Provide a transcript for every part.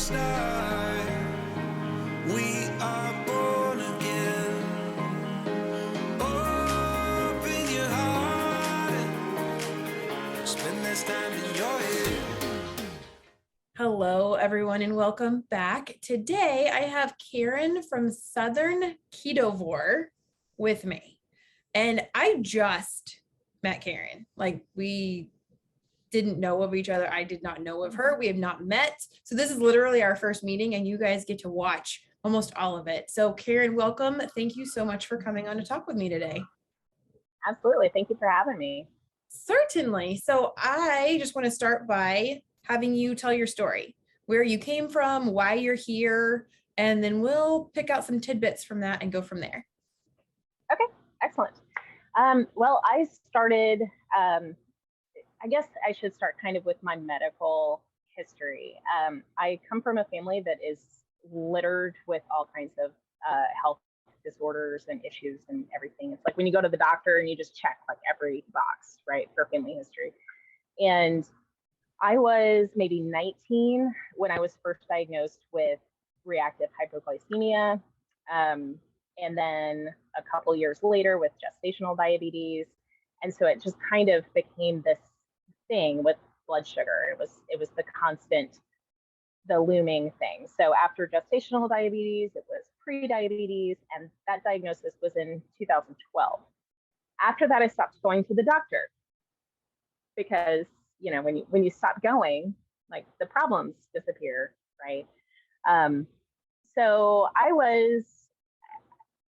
start. We are born again. Open your heart. Spend this time in your head. Hello, everyone, and welcome back. Today, I have Karen from Southern Ketovore with me. And I just met Karen. Like, we didn't know of each other. I did not know of her. We have not met. So this is literally our first meeting, and you guys get to watch almost all of it. So Karen, welcome. Thank you so much for coming on to talk with me today. Absolutely. Thank you for having me. Certainly. So I just want to start by having you tell your story, where you came from, why you're here, and then we'll pick out some tidbits from that and go from there. Okay, excellent. Well, I started, I guess I should start kind of with my medical history. I come from a family that is littered with all kinds of health disorders and issues and everything. It's like when you go to the doctor and you just check like every box, right, for family history. And I was maybe 19 when I was first diagnosed with reactive hypoglycemia. And then a couple years later with gestational diabetes. And so it just kind of became this thing with blood sugar. It was the constant, the looming thing. So after gestational diabetes, it was pre-diabetes, and that diagnosis was in 2012. After that, I stopped going to the doctor because, you know, when you stop going, like the problems disappear, right? So I was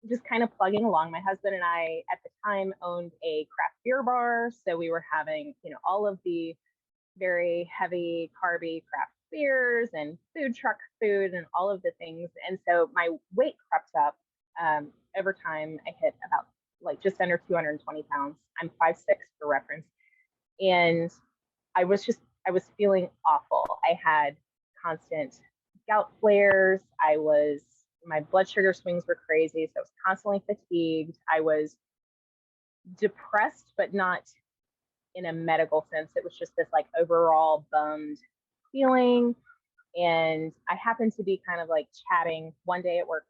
just kind of plugging along. My husband and I at the time owned a craft beer bar. So we were having, you know, all of the very heavy carby craft beers and food truck food and all of the things. And so my weight crept up over time. I hit about like just under 220 pounds. I'm 5'6" for reference. And I was feeling awful. I had constant gout flares. My blood sugar swings were crazy. So I was constantly fatigued. I was depressed, but not in a medical sense. It was just this like overall bummed feeling. And I happened to be kind of like chatting one day at work.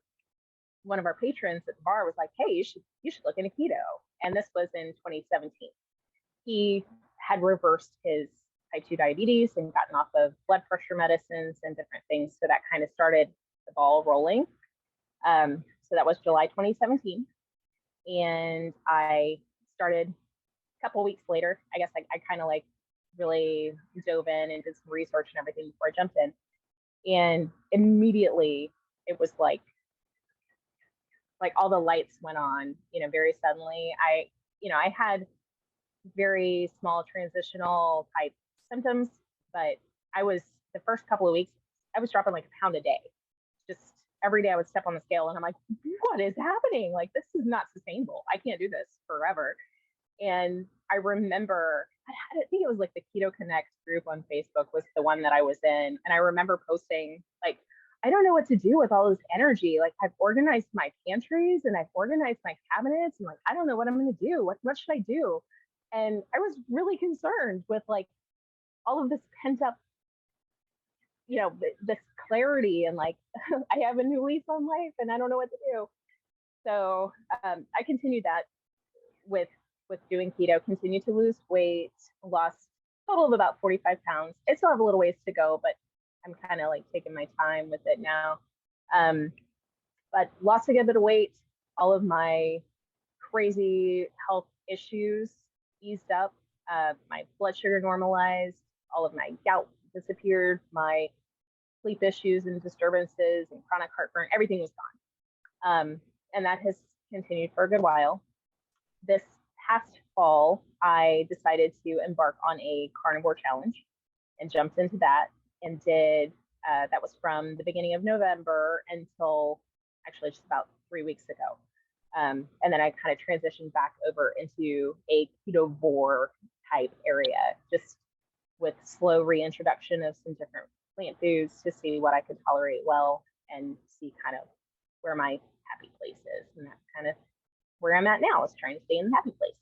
One of our patrons at the bar was like, "Hey, you should look into keto." And this was in 2017. He had reversed his type 2 diabetes and gotten off of blood pressure medicines and different things. So that kind of started the ball rolling. So that was July 2017. And I started a couple weeks later. I guess I kind of like really dove in and did some research and everything before I jumped in. And immediately it was like all the lights went on, you know, very suddenly. I had very small transitional type symptoms, but the first couple of weeks, I was dropping like a pound a day. Just every day I would step on the scale and I'm like, what is happening? Like, this is not sustainable. I can't do this forever. And I remember, I think it was like the Keto Connect group on Facebook was the one that I was in. And I remember posting like, I don't know what to do with all this energy. Like, I've organized my pantries and I've organized my cabinets and like, I don't know what I'm going to do. What should I do? And I was really concerned with like all of this pent up, you know, this clarity and like, I have a new lease on life and I don't know what to do. So I continued that with doing keto, continued to lose weight, lost a total of about 45 pounds. I still have a little ways to go, but I'm kind of like taking my time with it now. But lost a good bit of weight. All of my crazy health issues eased up. My blood sugar normalized. All of my gout disappeared. My sleep issues and disturbances and chronic heartburn, everything was gone. And that has continued for a good while. This past fall, I decided to embark on a carnivore challenge and jumped into that and did, that was from the beginning of November until actually just about 3 weeks ago. And then I kind of transitioned back over into a ketovore type area, just with slow reintroduction of some different plant foods to see what I could tolerate well and see kind of where my happy place is. And that's kind of where I'm at now, is trying to stay in the happy place.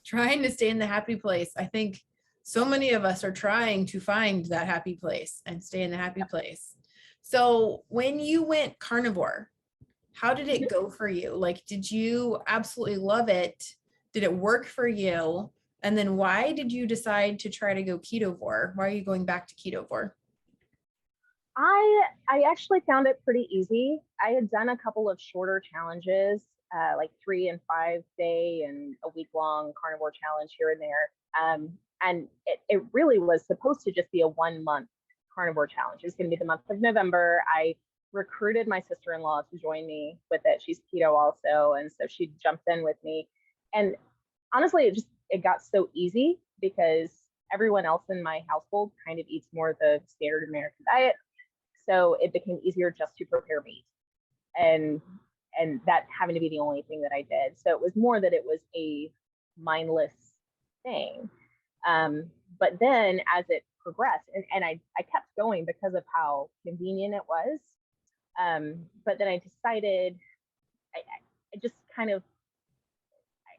Trying to stay in the happy place. I think so many of us are trying to find that happy place and stay in the happy place. So when you went carnivore, how did it go for you? Like, did you absolutely love it? Did it work for you? And then why did you decide to try to go ketovore? Why are you going back to ketovore? I actually found it pretty easy. I had done a couple of shorter challenges, like 3 and 5 day and a week long carnivore challenge here and there. And it really was supposed to just be a 1 month carnivore challenge. It's going to be the month of November. I recruited my sister-in-law to join me with it. She's keto also, and so she jumped in with me. And honestly, it got so easy because everyone else in my household kind of eats more of the standard American diet, so it became easier just to prepare meat, and that having to be the only thing that I did. So it was more that it was a mindless thing. But then as it progressed, and I kept going because of how convenient it was. But then I decided, I just kind of,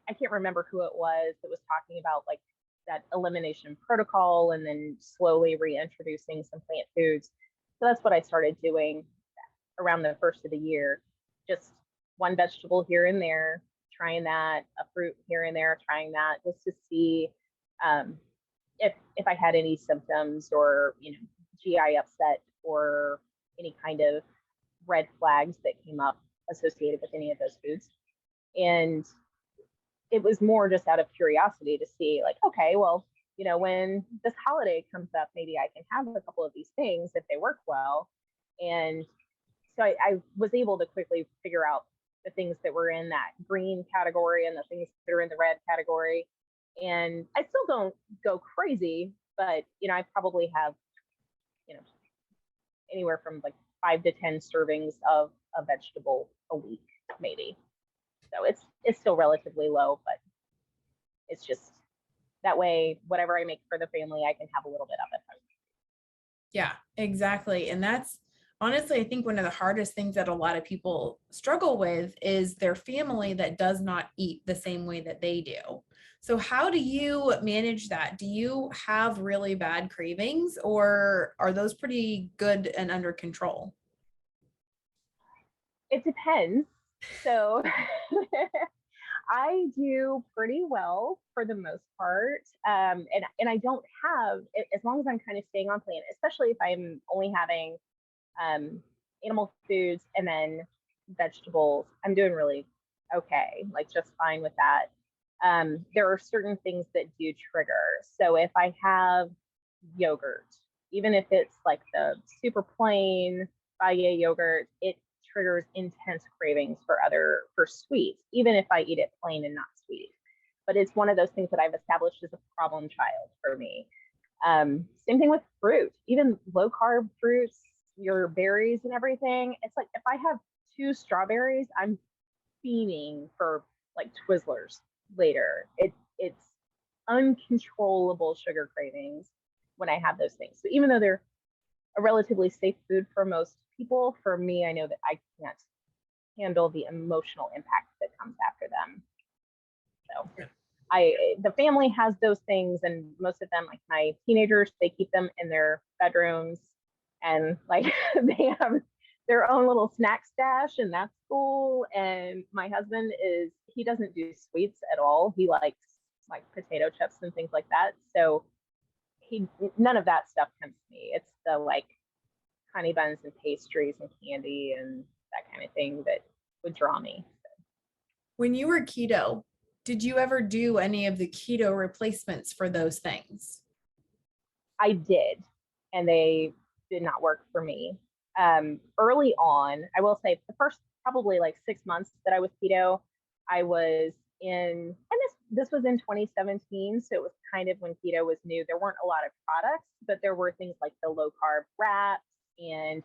I can't remember who it was that was talking about like that elimination protocol and then slowly reintroducing some plant foods. So that's what I started doing around the first of the year. Just one vegetable here and there, trying that, a fruit here and there, trying that, just to see if I had any symptoms or GI upset or any kind of red flags that came up associated with any of those foods. And it was more just out of curiosity to see, like, okay, well, when this holiday comes up, maybe I can have a couple of these things if they work well. And so I was able to quickly figure out the things that were in that green category and the things that are in the red category. And I still don't go crazy, but I probably have anywhere from like 5 to 10 servings of a vegetable a week, maybe. So it's still relatively low, but it's just that way, whatever I make for the family, I can have a little bit of it. Yeah, exactly. And that's honestly, I think one of the hardest things that a lot of people struggle with is their family that does not eat the same way that they do. So how do you manage that? Do you have really bad cravings, or are those pretty good and under control? It depends. So I do pretty well for the most part. And I don't have, as long as I'm kind of staying on plan, especially if I'm only having animal foods and then vegetables, I'm doing really okay, like just fine with that. There are certain things that do trigger. So if I have yogurt, even if it's like the super plain Fage yogurt, it triggers intense cravings for sweets, even if I eat it plain and not sweet. But it's one of those things that I've established as a problem child for me. Same thing with fruit, even low carb fruits, your berries and everything. It's like if I have 2 strawberries, I'm fiending for like Twizzlers later. It's uncontrollable sugar cravings when I have those things. So even though they're a relatively safe food for most people, for me, I know that I can't handle the emotional impact that comes after them. So the family has those things, and most of them, like my teenagers, they keep them in their bedrooms, and like they have their own little snack stash, and that's cool. And my husband he doesn't do sweets at all. He likes like potato chips and things like that. So none of that stuff comes to me. It's the like honey buns and pastries and candy and that kind of thing that would draw me. When you were keto, did you ever do any of the keto replacements for those things? I did, and they did not work for me. Early on, I will say the first probably like 6 months that I was keto, I was and this was in 2017, so it was kind of when keto was new. There weren't a lot of products, but there were things like the low carb wraps, and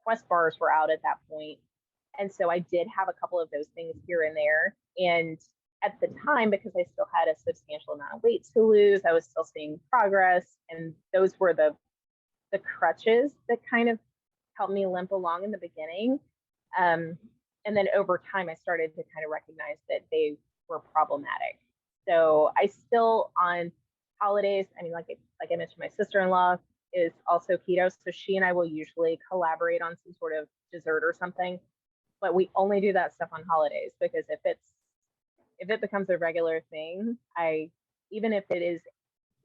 Quest bars were out at that point. And so I did have a couple of those things here and there. And at the time, because I still had a substantial amount of weight to lose, I was still seeing progress, and those were the crutches that kind of helped me limp along in the beginning. And then over time, I started to kind of recognize that they were problematic. So I still, on holidays, I mean, like I mentioned, my sister-in-law, is also keto. So she and I will usually collaborate on some sort of dessert or something, but we only do that stuff on holidays, because if it becomes a regular thing, even if it is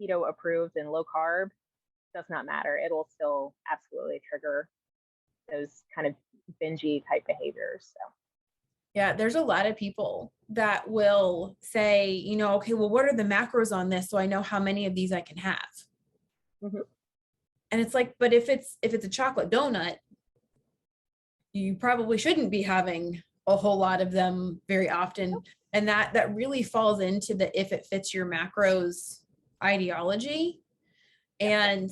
keto approved and low carb, does not matter. It'll still absolutely trigger those kind of bingey type behaviors. So Yeah, there's a lot of people that will say, okay, well, what are the macros on this so I know how many of these I can have? mm-hmm. And it's like, but if it's a chocolate donut, you probably shouldn't be having a whole lot of them very often. And that really falls into the if it fits your macros ideology. And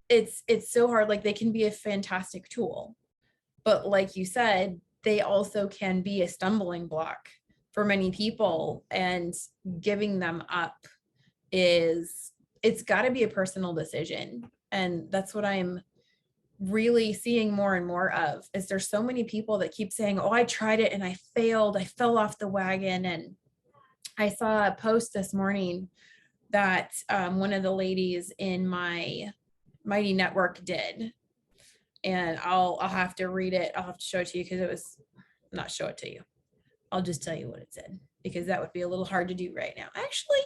it's so hard. Like, they can be a fantastic tool, but like you said, they also can be a stumbling block for many people, and giving them up it's got to be a personal decision. And that's what I'm really seeing more and more of, is there's so many people that keep saying, oh, I tried it and I failed, I fell off the wagon. And I saw a post this morning that one of the ladies in my Mighty Network did, and I'll have to read it. I'll have to show it to you, because it was not show it to you. I'll just tell you what it said, because that would be a little hard to do right now. Actually,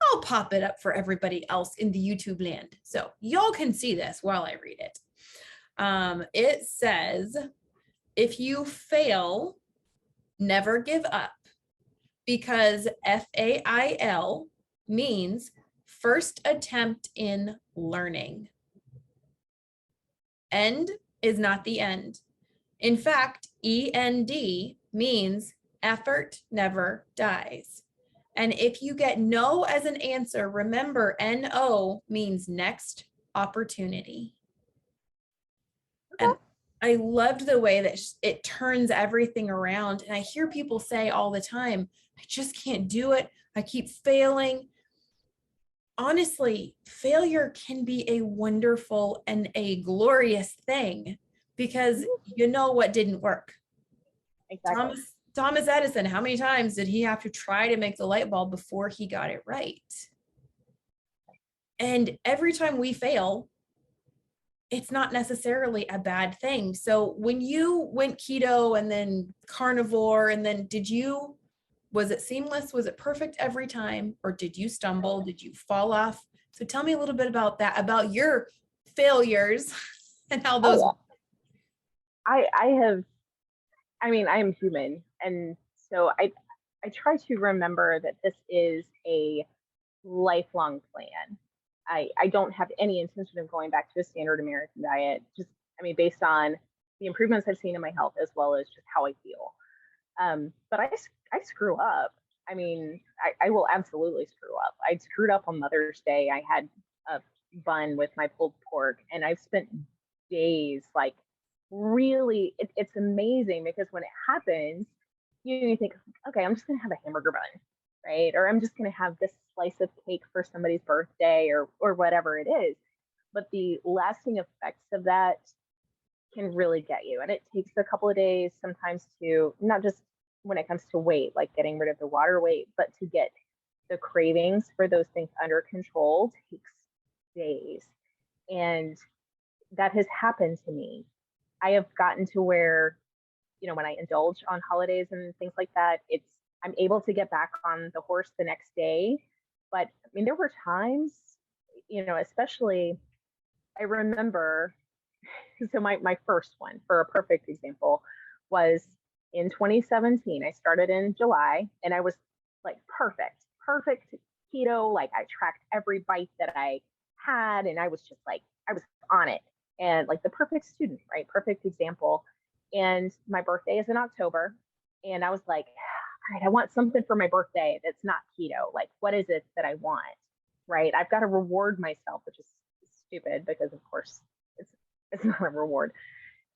I'll pop it up for everybody else in the YouTube land, so y'all can see this while I read it. It says, if you fail, never give up, because FAIL means first attempt in learning. End is not the end. In fact, END means effort never dies. And if you get no as an answer, remember NO means next opportunity. Okay. And I loved the way that it turns everything around. And I hear people say all the time, I just can't do it. I keep failing. Honestly, failure can be a wonderful and a glorious thing, because you know what didn't work. Exactly. Thomas Edison, how many times did he have to try to make the light bulb before he got it right? And every time we fail, it's not necessarily a bad thing. So when you went keto and then carnivore, and then was it seamless? Was it perfect every time? Or did you stumble? Did you fall off? So tell me a little bit about that, about your failures and how those. I am human. And so I try to remember that this is a lifelong plan. I don't have any intention of going back to a standard American diet, based on the improvements I've seen in my health, as well as just how I feel. But I screw up. I will absolutely screw up. I screwed up on Mother's Day. I had a bun with my pulled pork, and I've spent days really, it's amazing, because when it happens, you think, okay, I'm just going to have a hamburger bun, right? Or I'm just going to have this slice of cake for somebody's birthday, or whatever it is. But the lasting effects of that can really get you. And it takes a couple of days sometimes, to not just when it comes to weight, like getting rid of the water weight, but to get the cravings for those things under control takes days. And that has happened to me. I have gotten to where, when I indulge on holidays and things like that, I'm able to get back on the horse the next day. But there were times, especially, I remember, so my first one, for a perfect example, was in 2017. I started in July, and I was perfect keto. I tracked every bite that I had, and I was just I was on it, and the perfect student, right? Perfect example. And my birthday is in October, and I was like, all right, I want something for my birthday that's not keto. What is it that I want, right? I've got to reward myself, which is stupid, because of course it's not a reward.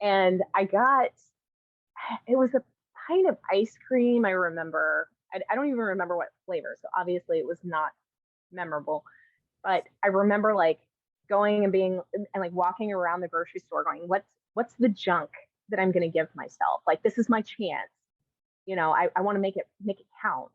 And it was a pint of ice cream. I remember, I don't even remember what flavor, so obviously it was not memorable. But I remember going and being and walking around the grocery store going, what's the junk that I'm going to give myself? This is my chance. I want to make it count.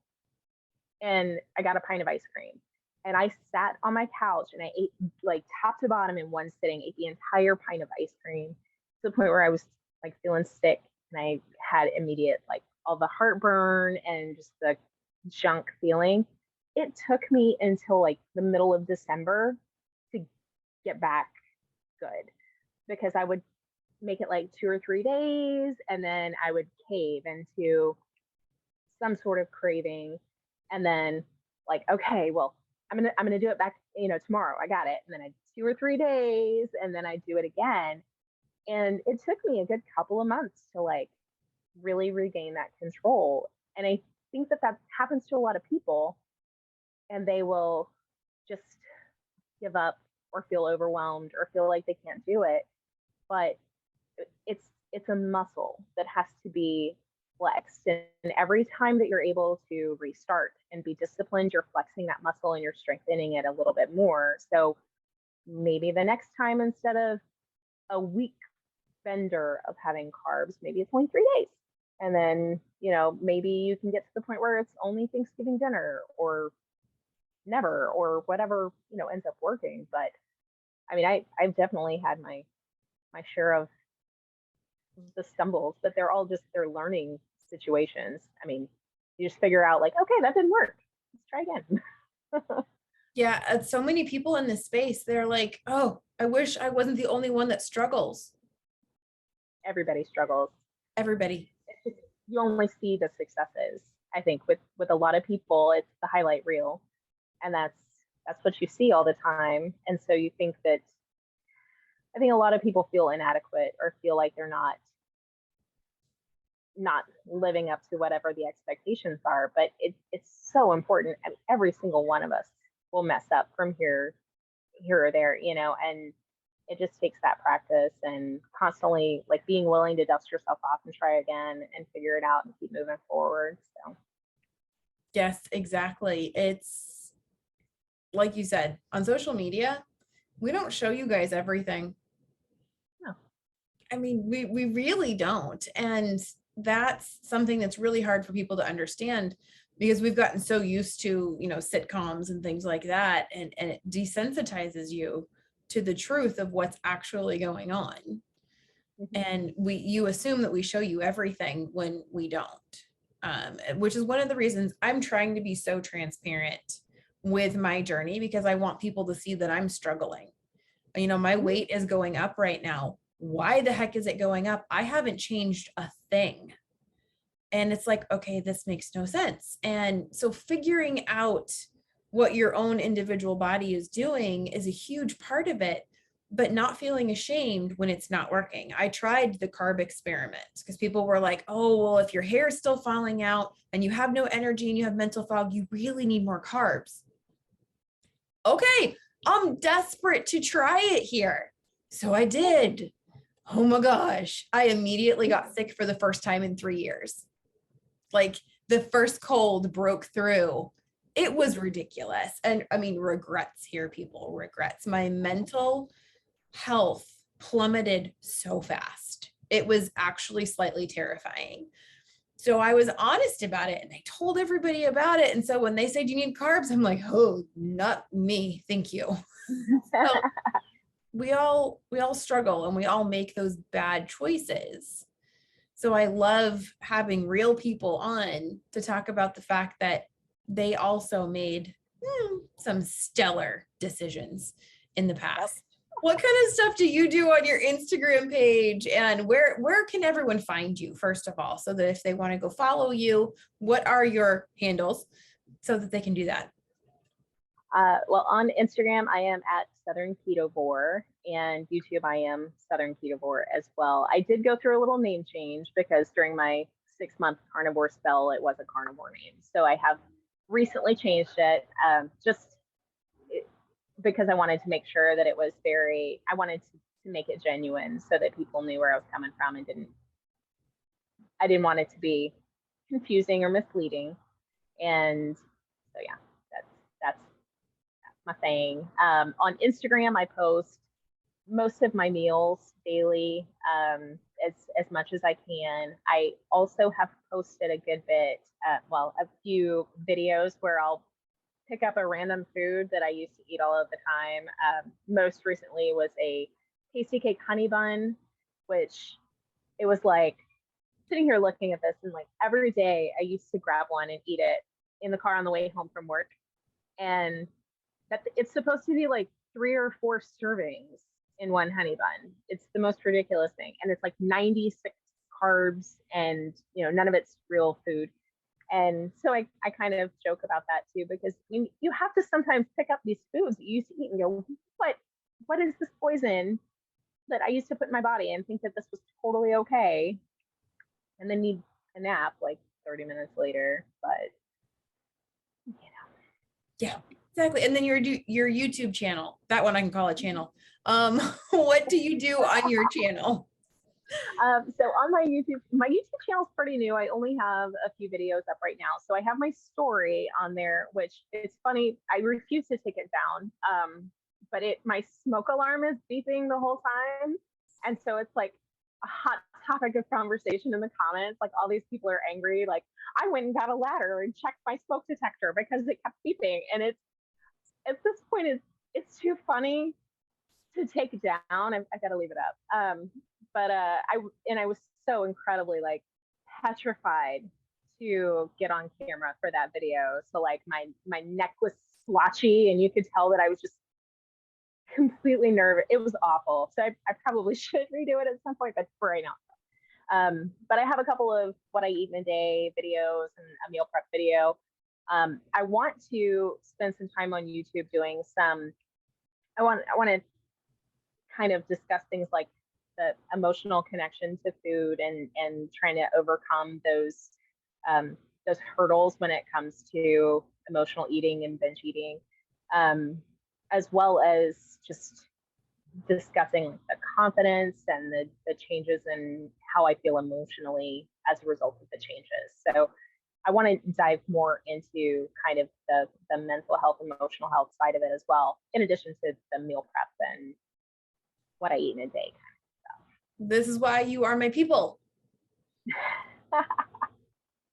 And I got a pint of ice cream. And I sat on my couch and I ate like top to bottom in one sitting, ate the entire pint of ice cream to the point where I was like feeling sick, and I had immediate like all the heartburn and just the junk feeling. It took me until like the middle of December to get back good, because I would make it like 2 or 3 days and then I would cave into some sort of craving, and then like, okay, well, I'm gonna do it back, tomorrow. I got it. And then I 2 or 3 days and then I do it again. And it took me a good couple of months to like really regain that control. And I think that that happens to a lot of people, and they will just give up or feel overwhelmed or feel like they can't do it. But it's a muscle that has to be flexed, and every time that you're able to restart and be disciplined, you're flexing that muscle and you're strengthening it a little bit more. So maybe the next time, instead of a week bender of having carbs, maybe it's only 3 days, and then maybe you can get to the point where it's only Thanksgiving dinner or never, or whatever ends up working. But I mean, I've definitely had my share of the stumbles, but they're learning situations. I mean, you just figure out like, okay, that didn't work, let's try again. Yeah, so many people in this space, they're like, oh, I wish I wasn't the only one that struggles. Everybody struggles. Everybody. You only see the successes. I think with a lot of people, it's the highlight reel, and that's what you see all the time. And so you think that, I think a lot of people feel inadequate or feel like they're not living up to whatever the expectations are. But it's so important. I mean, every single one of us will mess up from here or there, and it just takes that practice and constantly like being willing to dust yourself off and try again and figure it out and keep moving forward. So Yes, exactly. It's like you said, on social media, we don't show you guys everything. no. I mean, we really don't. And that's something that's really hard for people to understand, because we've gotten so used to, sitcoms and things like that. And it desensitizes you to the truth of what's actually going on. Mm-hmm. And you assume that we show you everything when we don't. Which is one of the reasons I'm trying to be so transparent with my journey, because I want people to see that I'm struggling. My weight is going up right now. Why the heck is it going up? I haven't changed a thing. And it's like, okay, this makes no sense. And so figuring out what your own individual body is doing is a huge part of it, but not feeling ashamed when it's not working. I tried the carb experiment because people were like, oh, well, if your hair is still falling out and you have no energy and you have mental fog, you really need more carbs. Okay, I'm desperate to try it here. So I did. Oh my gosh. I immediately got sick for the first time in 3 years. Like the first cold broke through. It was ridiculous. And I mean, regrets here, people, regrets. My mental health plummeted so fast. It was actually slightly terrifying. So I was honest about it and I told everybody about it. And so when they said, you need carbs, I'm like, oh, not me. Thank you. So we all struggle and we all make those bad choices. So I love having real people on to talk about the fact that they also made some stellar decisions in the past. What kind of stuff do you do on your Instagram page, and where can everyone find you, first of all, so that if they want to go follow you, what are your handles so that they can do that? Well, on Instagram, I am at Southern Ketovore, and YouTube, I am Southern Ketovore as well. I did go through a little name change because during my 6-month carnivore spell, it was a carnivore name. So I have recently changed it, because I wanted to make sure that it was I wanted to make it genuine so that people knew where I was coming from, and I didn't want it to be confusing or misleading. And so, yeah, that's my thing. On Instagram, I post most of my meals daily, as much as I can. I also have posted a good bit, a few videos where I'll pick up a random food that I used to eat all of the time. Most recently was a tasty cake honey bun, which it was like sitting here looking at this and like every day I used to grab one and eat it in the car on the way home from work. And that it's supposed to be like 3 or 4 servings in one honey bun. It's the most ridiculous thing. And it's like 96 carbs and none of it's real food. And so I kind of joke about that too, because you have to sometimes pick up these foods that you used to eat and go, what is this poison that I used to put in my body and think that this was totally okay, and then need a nap like 30 minutes later. But Yeah, exactly. And then your YouTube channel, that one I can call a channel. What do you do on your channel? So on my YouTube channel is pretty new. I only have a few videos up right now. So I have my story on there, which is funny. I refuse to take it down. But my smoke alarm is beeping the whole time. And so it's like a hot topic of conversation in the comments. Like all these people are angry. Like I went and got a ladder and checked my smoke detector because it kept beeping. And it's at this point it's too funny to take down. I've got to leave it up. But I was so incredibly like petrified to get on camera for that video. So like my neck was splotchy and you could tell that I was just completely nervous. It was awful. So I probably should redo it at some point, but for right now. But I have a couple of what I eat in a day videos and a meal prep video. I want to spend some time on YouTube doing I want to kind of discuss things like the emotional connection to food and trying to overcome those hurdles when it comes to emotional eating and binge eating, as well as just discussing the confidence and the changes in how I feel emotionally as a result of the changes. So I want to dive more into kind of the mental health, emotional health side of it as well, in addition to the meal prep and what I eat in a day. This is why you are my people.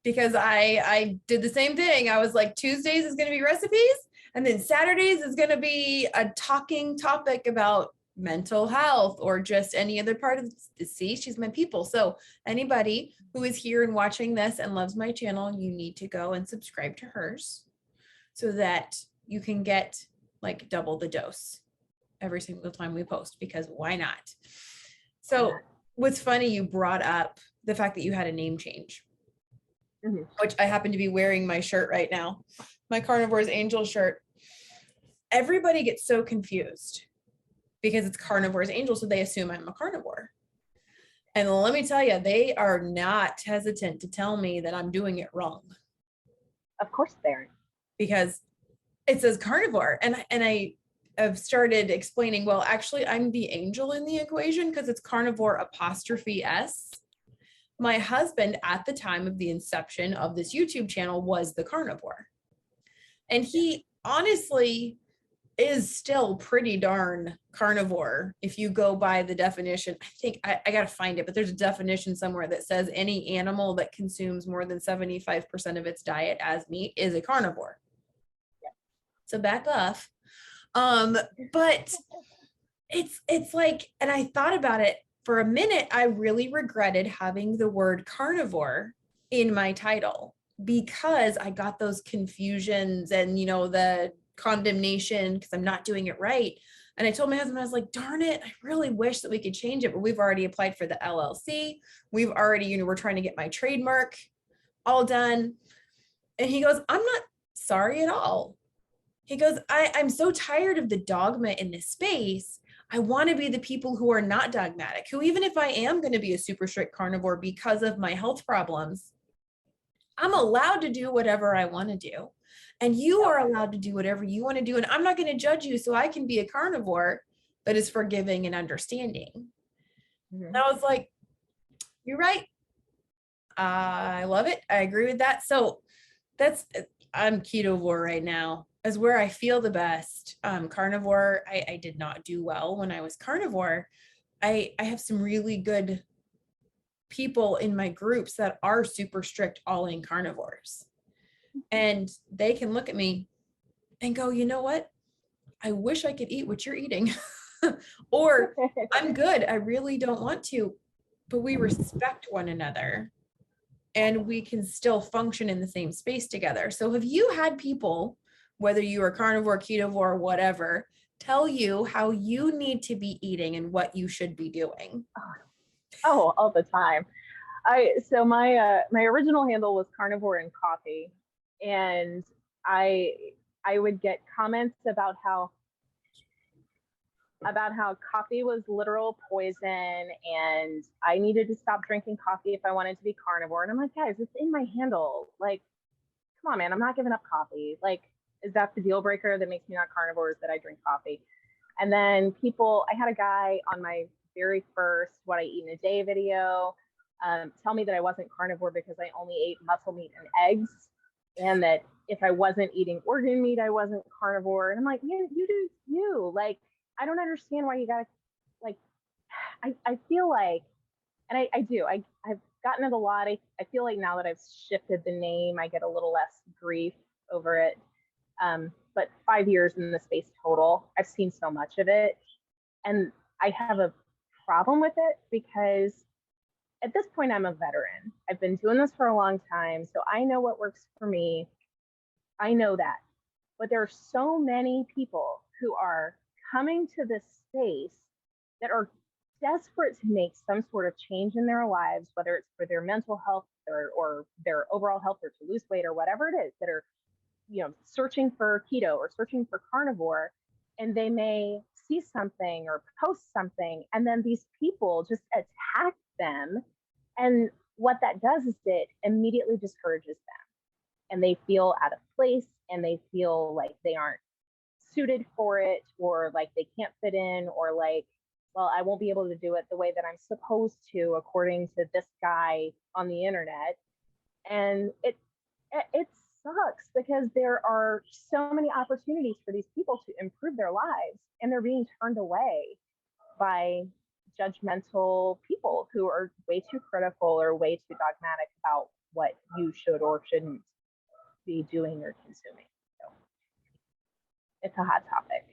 Because I did the same thing. I was like, Tuesdays is going to be recipes, and then Saturdays is going to be a talking topic about mental health or just any other part of the see, she's my people. So anybody who is here and watching this and loves my channel, you need to go and subscribe to hers so that you can get like double the dose every single time we post, because why not? So what's funny, you brought up the fact that you had a name change, which I happen to be wearing my shirt right now, my Carnivore's Angel shirt. Everybody gets so confused because it's Carnivore's Angel, so they assume I'm a carnivore. And let me tell you, they are not hesitant to tell me that I'm doing it wrong. Of course they aren't. Because it says carnivore. And I have started explaining, well, actually, I'm the angel in the equation because it's carnivore''S. My husband at the time of the inception of this YouTube channel was the carnivore. And he honestly is still pretty darn carnivore. If you go by the definition, I think I got to find it, but there's a definition somewhere that says any animal that consumes more than 75% of its diet as meat is a carnivore. Yeah. So back off. But it's like, and I thought about it for a minute, I really regretted having the word carnivore in my title because I got those confusions and, the condemnation because I'm not doing it right. And I told my husband, I was like, darn it, I really wish that we could change it, but we've already applied for the LLC. We've already, we're trying to get my trademark all done. And he goes, I'm not sorry at all. He goes, I'm so tired of the dogma in this space. I want to be the people who are not dogmatic, who even if I am going to be a super strict carnivore because of my health problems, I'm allowed to do whatever I want to do. And you are allowed to do whatever you want to do. And I'm not going to judge you, so I can be a carnivore that is forgiving and understanding. And I was like, you're right. I love it. I agree with that. So I'm ketovore right now, is where I feel the best. Carnivore, I did not do well when I was carnivore. I have some really good people in my groups that are super strict all in carnivores. And they can look at me and go, you know what? I wish I could eat what you're eating. Or I'm good. I really don't want to. But we respect one another and we can still function in the same space together. So have you had people, whether you are carnivore, ketovore, whatever, tell you how you need to be eating and what you should be doing? Oh, all the time. So my original handle was carnivore and coffee, and I I would get comments about how coffee was literal poison, and I needed to stop drinking coffee if I wanted to be carnivore. And I'm like, guys, it's in my handle. Like, come on, man, I'm not giving up coffee. Like, is that the deal breaker that makes me not carnivore, is that I drink coffee? And then I had a guy on my very first What I Eat in a Day video tell me that I wasn't carnivore because I only ate muscle meat and eggs, and that if I wasn't eating organ meat, I wasn't carnivore. And I'm like, man, you do you. Like, I don't understand why you gotta, like, I feel like, and I do, I've gotten it a lot. I feel like now that I've shifted the name, I get a little less grief over it. But 5 years in the space total, I've seen so much of it. And I have a problem with it because at this point, I'm a veteran. I've been doing this for a long time. So I know what works for me. I know that. But there are so many people who are coming to this space that are desperate to make some sort of change in their lives, whether it's for their mental health or their overall health, or to lose weight or whatever it is, that are, searching for keto or searching for carnivore. And they may see something or post something, and then these people just attack them. And what that does is it immediately discourages them, and they feel out of place, and they feel like they aren't suited for it, or like they can't fit in, or like, well, I won't be able to do it the way that I'm supposed to according to this guy on the internet. And it sucks because there are so many opportunities for these people to improve their lives, and they're being turned away by judgmental people who are way too critical or way too dogmatic about what you should or shouldn't be doing or consuming. So it's a hot topic.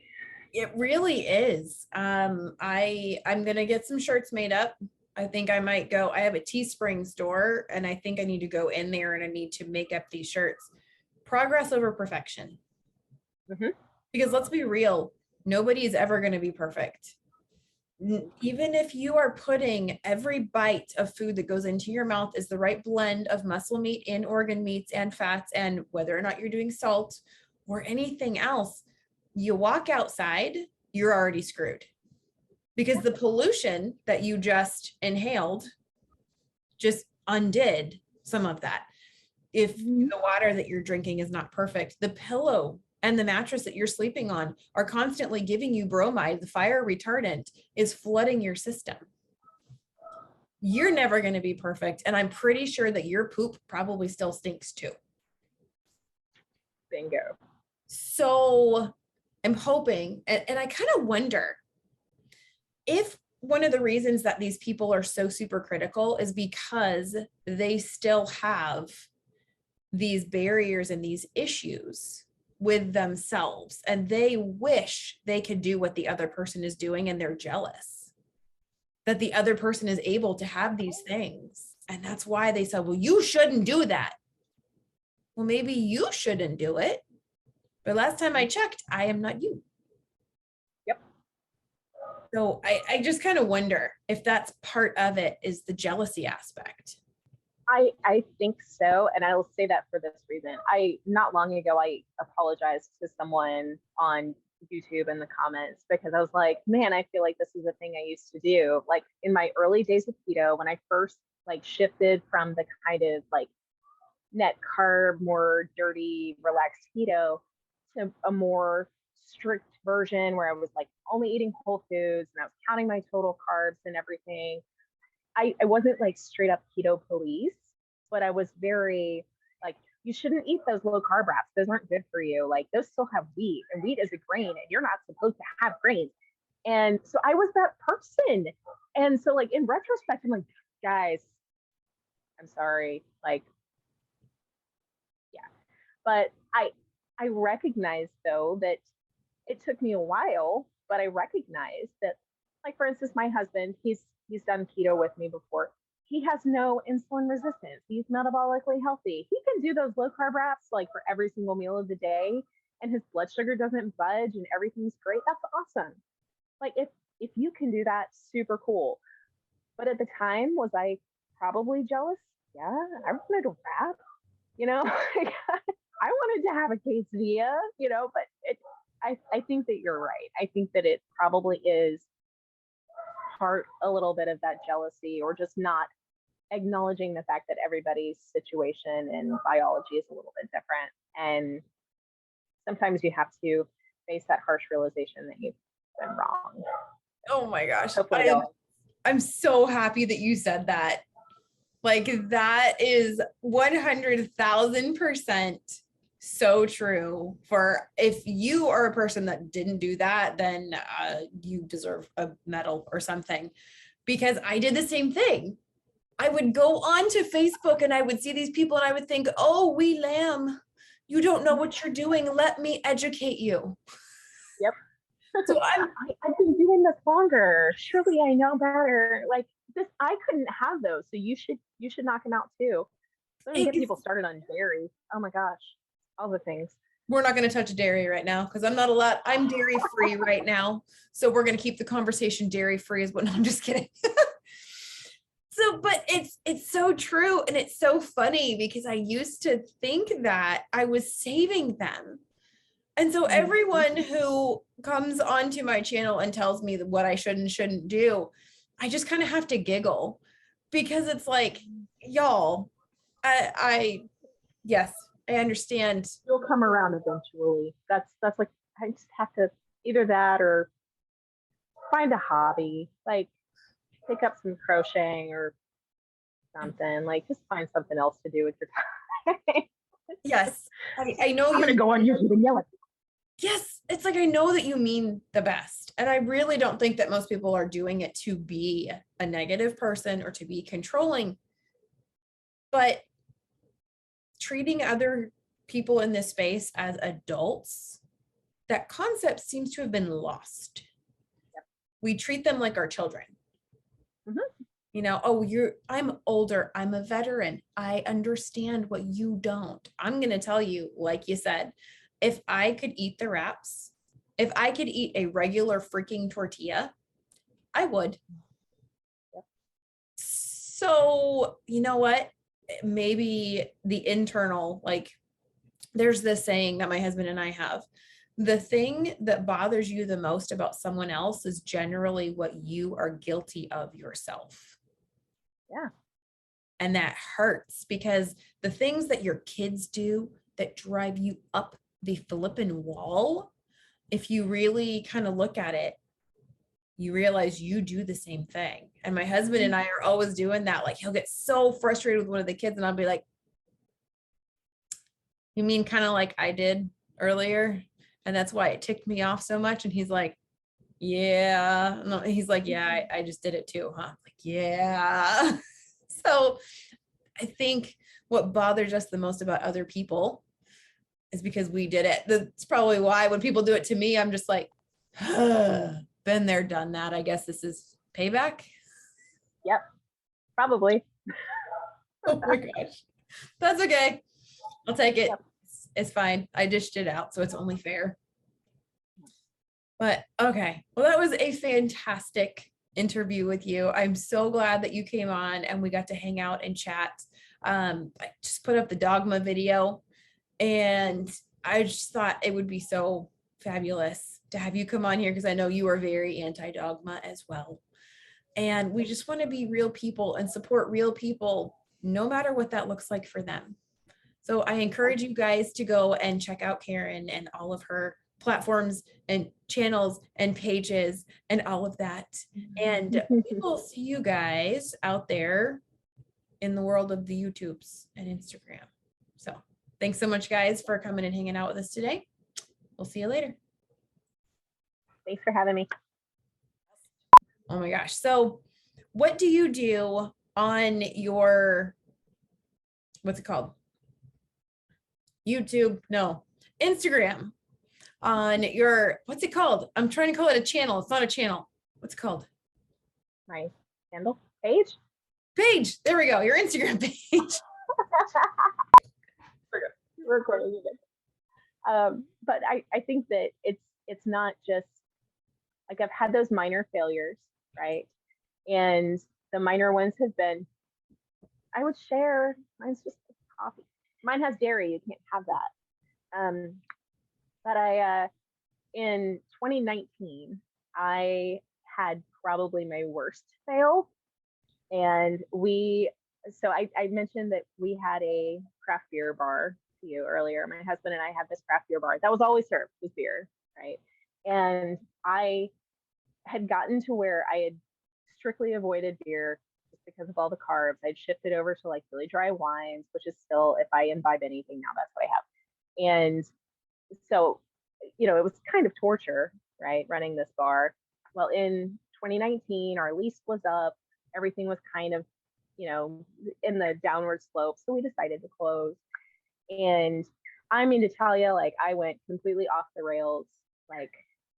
It really is. I'm gonna get some shirts made up. I think I might go. I have a Teespring store, and I think I need to go in there and I need to make up these shirts. Progress over perfection. Mm-hmm. Because let's be real, nobody is ever going to be perfect. Even if you are putting every bite of food that goes into your mouth is the right blend of muscle meat and organ meats and fats, and whether or not you're doing salt or anything else, you walk outside, you're already screwed. Because the pollution that you just inhaled just undid some of that. If the water that you're drinking is not perfect, the pillow and the mattress that you're sleeping on are constantly giving you bromide, the fire retardant is flooding your system. You're never going to be perfect. And I'm pretty sure that your poop probably still stinks too. Bingo. So I'm hoping, and I kind of wonder if one of the reasons that these people are so super critical is because they still have these barriers and these issues with themselves, and they wish they could do what the other person is doing, and they're jealous that the other person is able to have these things. And that's why they said, well, you shouldn't do that. Well, maybe you shouldn't do it, but last time I checked, I am not you. Yep. So I just kind of wonder if that's part of it, is the jealousy aspect. I think so. And I'll say that for this reason. Not long ago, I apologized to someone on YouTube in the comments because I was like, man, I feel like this is a thing I used to do. Like in my early days of keto, when I first like shifted from the kind of like net carb, more dirty, relaxed keto to a more strict version where I was like only eating whole foods and I was counting my total carbs and everything. I wasn't like straight up keto police, but I was very like, you shouldn't eat those low carb wraps. Those aren't good for you. Like those still have wheat, and wheat is a grain, and you're not supposed to have grains. And so I was that person. And so like in retrospect, I'm like, guys, I'm sorry. Like, yeah. But I recognize though that it took me a while, but I recognize that, like for instance, my husband, he's done keto with me before. He has no insulin resistance. He's metabolically healthy. He can do those low carb wraps like for every single meal of the day, and his blood sugar doesn't budge and everything's great. That's awesome. Like if you can do that, super cool. But at the time, was I probably jealous? Yeah, I wanted a wrap, you know. I wanted to have a quesadilla, you know, but I think that you're right. I think that it probably is part a little bit of that jealousy, or just not acknowledging the fact that everybody's situation and biology is a little bit different. And sometimes you have to face that harsh realization that you've been wrong. Oh my gosh. Hopefully I'm so happy that you said that. Like that is 100,000% so true. For if you are a person that didn't do that, then you deserve a medal or something, because I did the same thing. I would go onto Facebook and I would see these people and I would think, oh, wee lamb, you don't know what you're doing. Let me educate you. Yep. So I've been doing this longer. Surely I know better. Like this, I couldn't have those. So you should knock them out too. So get people started on dairy. Oh my gosh, all the things. We're not going to touch dairy right now because I'm not allowed. I'm dairy free right now. So we're going to keep the conversation dairy free as well. No, I'm just kidding. So, but it's so true. And it's so funny because I used to think that I was saving them. And so everyone who comes onto my channel and tells me what I should and shouldn't do, I just kind of have to giggle, because it's like, y'all, yes, I understand. You'll come around eventually. That's like, I just have to either that or find a hobby, like pick up some crocheting or something. Like just find something else to do with your time. Yes, I know. I'm gonna go on YouTube and yell at you. Yes, it's like I know that you mean the best. And I really don't think that most people are doing it to be a negative person or to be controlling. But treating other people in this space as adults, that concept seems to have been lost. Yep. We treat them like our children. Mm-hmm. You know, oh, I'm older, I'm a veteran, I understand what you don't. I'm going to tell you, like you said, if I could eat the wraps, if I could eat a regular freaking tortilla, I would. Yep. So, you know what? Maybe the internal, like there's this saying that my husband and I have. The thing that bothers you the most about someone else is generally what you are guilty of yourself. Yeah. And that hurts, because the things that your kids do that drive you up the flippin' wall, if you really kind of look at it, you realize you do the same thing. And my husband and I are always doing that. Like he'll get so frustrated with one of the kids and I'll be like, you mean kind of like I did earlier? And that's why it ticked me off so much. And he's like, yeah. No, he's like, yeah, I just did it too, huh? I'm like, yeah. So I think what bothers us the most about other people is because we did it. That's probably why when people do it to me, I'm just like, been there, done that. I guess this is payback. Yep, probably. Oh my gosh. That's okay. I'll take it. Yep. It's fine. I dished it out, so it's only fair. But okay. Well, that was a fantastic interview with you. I'm so glad that you came on and we got to hang out and chat. I just put up the dogma video and I just thought it would be so fabulous to have you come on here, because I know you are very anti-dogma as well. And we just want to be real people and support real people, no matter what that looks like for them. So I encourage you guys to go and check out Karen and all of her platforms and channels and pages and all of that. And we will see you guys out there in the world of the YouTubes and Instagram. So thanks so much, guys, for coming and hanging out with us today. We'll see you later. Thanks for having me. Oh my gosh. So what do you do on your, what's it called? YouTube? No, Instagram, on your, what's it called? I'm trying to call it a channel. It's not a channel. What's it called? My handle page. Page. There we go. Your Instagram page. Recording again. But I think that it's not just like I've had those minor failures, right? And the minor ones have been, I would share, mine's just coffee. Mine has dairy, you can't have that. But in 2019, I had probably my worst fail. And I mentioned that we had a craft beer bar to you earlier. My husband and I had this craft beer bar that was always served with beer, right? And I had gotten to where I had strictly avoided beer just because of all the carbs. I'd shifted over to like really dry wines, which is still, if I imbibe anything now, that's what I have. And so, it was kind of torture, right? Running this bar. Well, in 2019, our lease was up. Everything was kind of, in the downward slope. So we decided to close. And I mean to tell you, like, I went completely off the rails, like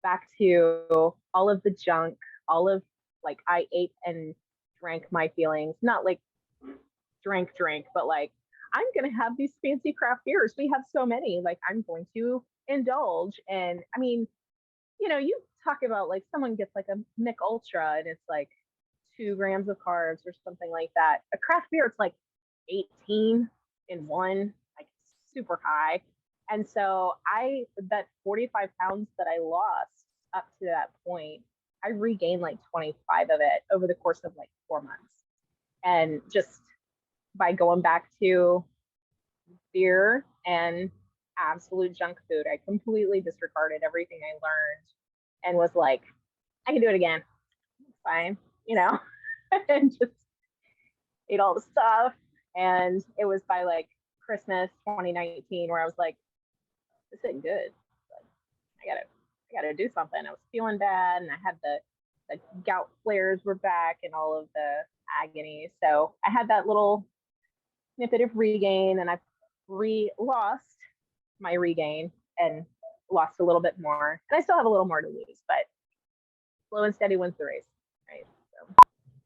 back to all of the junk, all of like, I ate and drank my feelings, not like drink, but like, I'm going to have these fancy craft beers. We have so many, like, I'm going to indulge. And I mean, you talk about like someone gets like a Mick Ultra and it's like 2 grams of carbs or something like that. A craft beer, it's like 18 in one, like super high. And so that 45 pounds that I lost up to that point, I regained like 25 of it over the course of like 4 months. And just by going back to beer and absolute junk food, I completely disregarded everything I learned and was like, I can do it again. It's fine, and just ate all the stuff. And it was by like Christmas 2019 where I was like, this isn't good. I gotta do something. I was feeling bad and I had the gout flares were back and all of the agony. So I had that little snippet of regain and I lost my regain and lost a little bit more. And I still have a little more to lose, but slow and steady wins the race, right? So.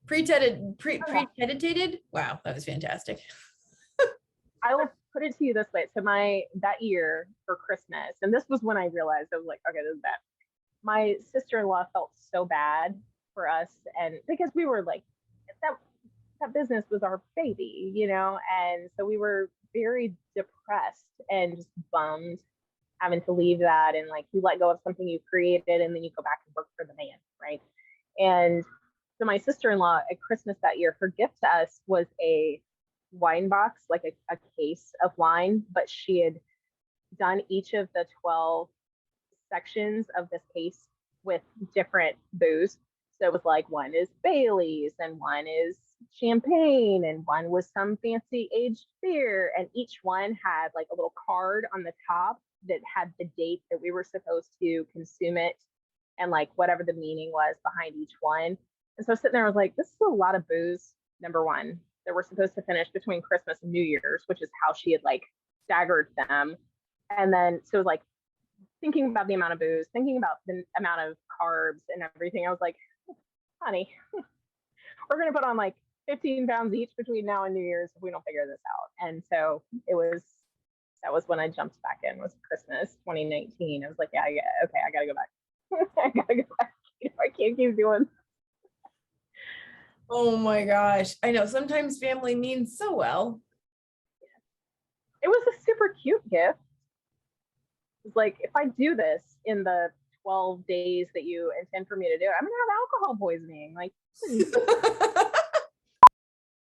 Premeditated? Wow, that was fantastic. I will put it to you this way. So that year for Christmas, and this was when I realized, I was like, okay, this is bad. My sister-in-law felt so bad for us, and because we were like, that business was our baby, and so we were very depressed and just bummed having to leave that, and like you let go of something you created and then you go back and work for the man, right? And so my sister-in-law at Christmas that year, her gift to us was a wine box, like a case of wine, but she had done each of the 12 sections of this case with different booze. So it was like one is Bailey's and one is champagne and one was some fancy aged beer, and each one had like a little card on the top that had the date that we were supposed to consume it and like whatever the meaning was behind each one. And so sitting there, I was like, this is a lot of booze, number one, that we're supposed to finish between Christmas and New Year's, which is how she had like staggered them. And then so it was like thinking about the amount of booze, thinking about the amount of carbs and everything. I was like, honey, we're going to put on like 15 pounds each between now and New Year's if we don't figure this out. And so that was when I jumped back in, was Christmas 2019. I was like, yeah, okay, I got to go back. I got to go back. I can't keep doing. Oh my gosh. I know sometimes family means so well. It was a super cute gift. It's like, if I do this in the 12 days that you intend for me to do it, I'm going to have alcohol poisoning. Like,